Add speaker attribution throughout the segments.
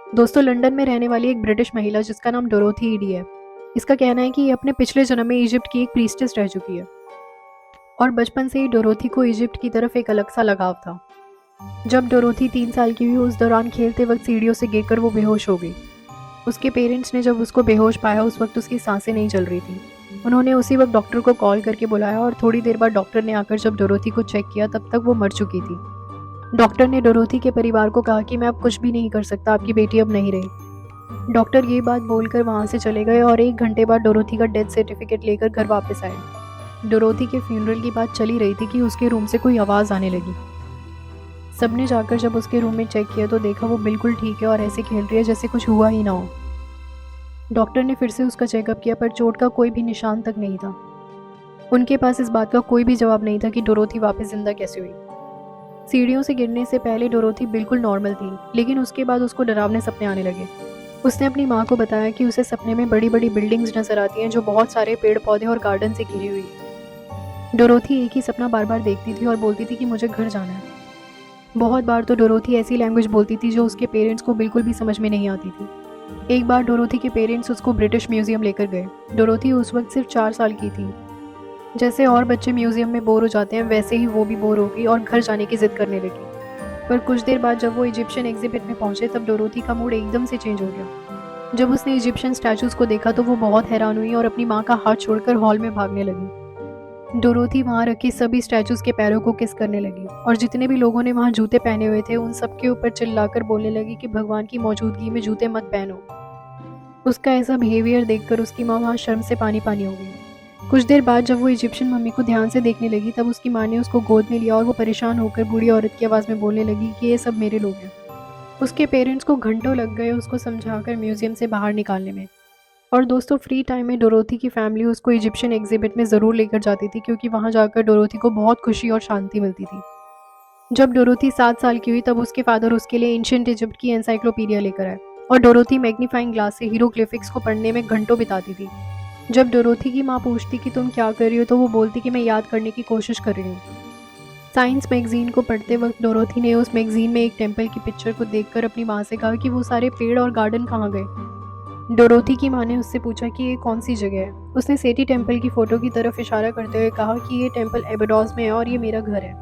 Speaker 1: दोस्तों, लंदन में रहने वाली एक ब्रिटिश महिला जिसका नाम डोरोथी ईडी है, इसका कहना है कि ये अपने पिछले जन्म में इजिप्ट की एक प्रीस्टेस रह चुकी है और बचपन से ही डोरोथी को इजिप्ट की तरफ एक अलग सा लगाव था। जब डोरोथी 3 साल की हुई, उस दौरान खेलते वक्त सीढ़ियों से गिरकर वो बेहोश हो गई। उसके पेरेंट्स ने जब उसको बेहोश पाया, उस वक्त उसकी सांसें नहीं चल रही थी। उन्होंने उसी वक्त डॉक्टर को कॉल करके बुलाया और थोड़ी देर बाद डॉक्टर ने आकर जब डोरोथी को चेक किया, तब तक वो मर चुकी थी। डॉक्टर ने डोरोथी के परिवार को कहा कि मैं अब कुछ भी नहीं कर सकता, आपकी बेटी अब नहीं रही। डॉक्टर ये बात बोलकर वहाँ से चले गए और 1 घंटे बाद डोरोथी का डेथ सर्टिफिकेट लेकर घर वापस आए। डोरोथी के फ्यूनरल की बात चली रही थी कि उसके रूम से कोई आवाज़ आने लगी। सबने जाकर जब उसके रूम में चेक किया तो देखा वो बिल्कुल ठीक है और ऐसे खेल रही है जैसे कुछ हुआ ही ना हो। डॉक्टर ने फिर से उसका चेकअप किया, पर चोट का कोई भी निशान तक नहीं था। उनके पास इस बात का कोई भी जवाब नहीं था कि डोरोथी वापस जिंदा कैसे हुई। सीढ़ियों से गिरने से पहले डोरोथी बिल्कुल नॉर्मल थी, लेकिन उसके बाद उसको डरावने सपने आने लगे। उसने अपनी माँ को बताया कि उसे सपने में बड़ी बड़ी बिल्डिंग्स नजर आती हैं जो बहुत सारे पेड़ पौधे और गार्डन से घिरी हुई है। डोरोथी एक ही सपना बार बार देखती थी और बोलती थी कि मुझे घर जाना है। बहुत बार तो डोरोथी ऐसी लैंग्वेज बोलती थी जो उसके पेरेंट्स को बिल्कुल भी समझ में नहीं आती थी। एक बार डोरोथी के पेरेंट्स उसको ब्रिटिश म्यूजियम लेकर गए। डोरोथी उस वक्त सिर्फ 4 साल की थी। जैसे और बच्चे म्यूजियम में बोर हो जाते हैं, वैसे ही वो भी बोर हो गई और घर जाने की जिद करने लगी। पर कुछ देर बाद जब वो इजिप्शियन एग्जिबिट में पहुंचे, तब डोरोथी का मूड एकदम से चेंज हो गया। जब उसने इजिप्शियन स्टैचूज को देखा तो वो बहुत हैरान हुई और अपनी माँ का हाथ छोड़कर हॉल में भागने लगी। डोरोथी वहाँ रखे सभी स्टैचूज के पैरों को किस करने लगी और जितने भी लोगों ने वहाँ जूते पहने हुए थे, उन सबके ऊपर चिल्लाकर बोलने लगी कि भगवान की मौजूदगी में जूते मत पहनो। उसका ऐसा बिहेवियर देखकर उसकी माँ वहाँ शर्म से पानी पानी हो गई। कुछ देर बाद जब वो इजिप्शियन मम्मी को ध्यान से देखने लगी, तब उसकी माँ ने उसको गोद में लिया और वो परेशान होकर बूढ़ी औरत की आवाज़ में बोलने लगी कि ये सब मेरे लोग हैं। उसके पेरेंट्स को घंटों लग गए उसको समझाकर म्यूजियम से बाहर निकालने में। और दोस्तों, फ्री टाइम में डोरोथी की फैमिली उसको इजिप्शियन एग्जिबिट में ज़रूर लेकर जाती थी, क्योंकि वहाँ जाकर डोरोथी को बहुत खुशी और शांति मिलती थी। जब डोरोथी 7 साल की हुई, तब उसके फादर उसके लिए एंशिएंट इजिप्ट की एनसाइक्लोपीडिया लेकर आए और डोरोथी मैग्नीफाइंग ग्लास से हीरोग्लिफिक्स को पढ़ने में घंटों बिताती थी। जब डोरोथी की माँ पूछती कि तुम क्या कर रही हो, तो वो बोलती कि मैं याद करने की कोशिश कर रही हूँ। साइंस मैगजीन को पढ़ते वक्त डोरोथी ने उस मैगजीन में एक टेम्पल की पिक्चर को देखकर अपनी माँ से कहा कि वो सारे पेड़ और गार्डन कहाँ गए। डोरोथी की माँ ने उससे पूछा कि ये कौन सी जगह है। उसने सेटी टेम्पल की फोटो की तरफ इशारा करते हुए कहा कि ये टेम्पल एबेडोस में है और ये मेरा घर है।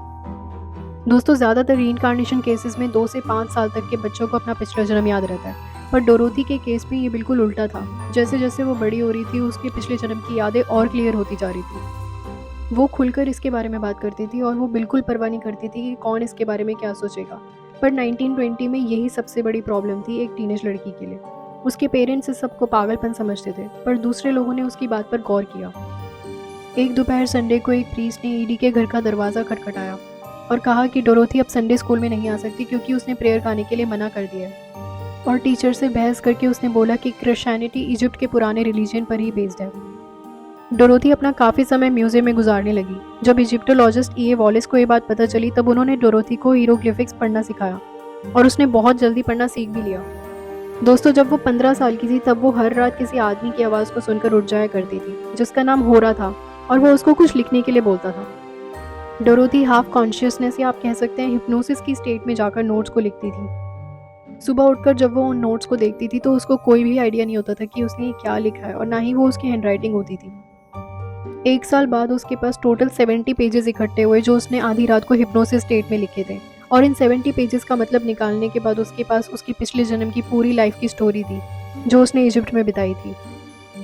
Speaker 1: दोस्तों, ज़्यादातर रीइंकार्नेशन केसेस में 2 से 5 साल तक के बच्चों को अपना पिछला जन्म याद रहता है, पर डोरोथी के केस में ये बिल्कुल उल्टा था। जैसे जैसे वो बड़ी हो रही थी, उसके पिछले जन्म की यादें और क्लियर होती जा रही थी। वो खुलकर इसके बारे में बात करती थी और वो बिल्कुल परवाह नहीं करती थी कि कौन इसके बारे में क्या सोचेगा। पर 1920 में यही सबसे बड़ी प्रॉब्लम थी एक टीनेज लड़की के लिए। उसके पेरेंट्स इस सबको पागलपन समझते थे, पर दूसरे लोगों ने उसकी बात पर गौर किया। एक दोपहर संडे को एक प्रीस्ट ने ईडी के घर का दरवाज़ा खटखटाया और कहा कि डोरोथी अब संडे स्कूल में नहीं आ सकती क्योंकि उसने प्रेयर गाने के लिए मना कर दिया है। और टीचर से बहस करके उसने बोला कि क्रिश्चियनिटी इजिप्ट के पुराने रिलीजन पर ही बेस्ड है। डोरोथी अपना काफ़ी समय म्यूजियम में गुजारने लगी। जब इजिप्टोलॉजिस्ट ई.ए. वॉलेस को ये बात पता चली, तब उन्होंने डोरोथी को हीरोग्लिफिक्स पढ़ना सिखाया और उसने बहुत जल्दी पढ़ना सीख भी लिया। दोस्तों, जब वो 15 साल की थी, तब वो हर रात किसी आदमी की आवाज़ को सुनकर उठ जाया करती थी जिसका नाम होरा था, और वो उसको कुछ लिखने के लिए बोलता था। डोरोथी हाफ कॉन्शियसनेस या आप कह सकते हैं हिप्नोसिस की स्टेट में जाकर नोट्स को लिखती थी। सुबह उठकर जब वो उन नोट्स को देखती थी, तो उसको कोई भी आइडिया नहीं होता था कि उसने क्या लिखा है और ना ही वो उसकी हैंडराइटिंग होती थी। 1 साल बाद उसके पास टोटल 70 पेजेस इकट्ठे हुए जो उसने आधी रात को हिप्नोसिस स्टेट में लिखे थे। और इन 70 पेजेस का मतलब निकालने के बाद उसके पास उसकी पिछले जन्म की पूरी लाइफ की स्टोरी थी जो उसने इजिप्ट में बिताई थी।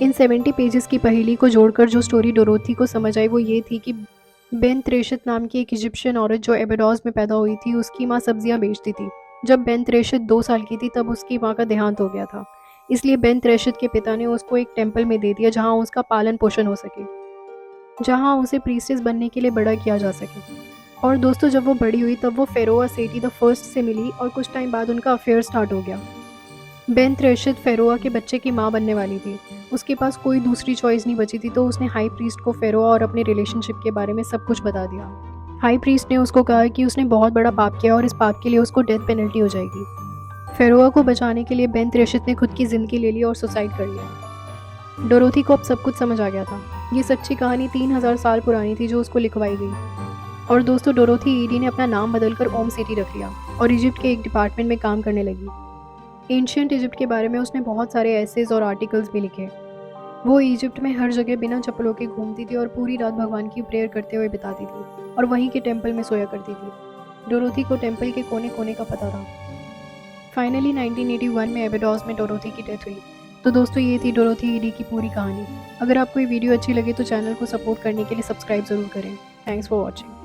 Speaker 1: इन 70 पेजेस की पहेली को जोड़कर जो स्टोरी डोरोथी को समझ आई, वो ये थी कि बेन त्रेशत नाम की एक इजिप्शियन औरत जो एबेडोस में पैदा हुई थी, उसकी माँ सब्जियां बेचती थी। जब बेन त्रेशत 2 साल की थी, तब उसकी माँ का देहांत हो गया था। इसलिए बेन त्रेशत के पिता ने उसको एक टेम्पल में दे दिया जहाँ उसका पालन पोषण हो सके, जहाँ उसे प्रीस्टेस बनने के लिए बड़ा किया जा सके। और दोस्तों, जब वो बड़ी हुई, तब वो फेरोआ सेटी द फर्स्ट से मिली और कुछ टाइम बाद उनका अफेयर स्टार्ट हो गया। बेन त्रेशत फेरोआ के बच्चे की माँ बनने वाली थी। उसके पास कोई दूसरी चॉइस नहीं बची थी, तो उसने हाई प्रीस्ट को फेरोआ और अपने रिलेशनशिप के बारे में सब कुछ बता दिया। हाई प्रीस्ट ने उसको कहा कि उसने बहुत बड़ा पाप किया और इस पाप के लिए उसको डेथ पेनल्टी हो जाएगी। फेरोआ को बचाने के लिए बेन त्रेशत ने खुद की जिंदगी ले ली और सुसाइड कर लिया। डोरोथी को अब सब कुछ समझ आ गया था। ये सच्ची कहानी 3000 साल पुरानी थी जो उसको लिखवाई गई। और दोस्तों, डोरोथी ईडी ने अपना नाम बदलकर ओम सिटी रख लिया और इजिप्ट के एक डिपार्टमेंट में काम करने लगी। एंशियंट इजिप्ट के बारे में उसने बहुत सारे एसेज और आर्टिकल्स भी लिखे। वो इजिप्ट में हर जगह बिना चप्पलों के घूमती थी और पूरी रात भगवान की प्रेयर करते हुए बिताती थी और वहीं के टेम्पल में सोया करती थी। डोरोथी को टेम्पल के कोने कोने का पता था। फाइनली 1981 में एबिडोस में डोरोथी की डेथ हुई। तो दोस्तों, ये थी डोरोथी ईडी की पूरी कहानी। अगर आपको ये वीडियो अच्छी लगे तो चैनल को सपोर्ट करने के लिए सब्सक्राइब ज़रूर करें। Thanks for watching.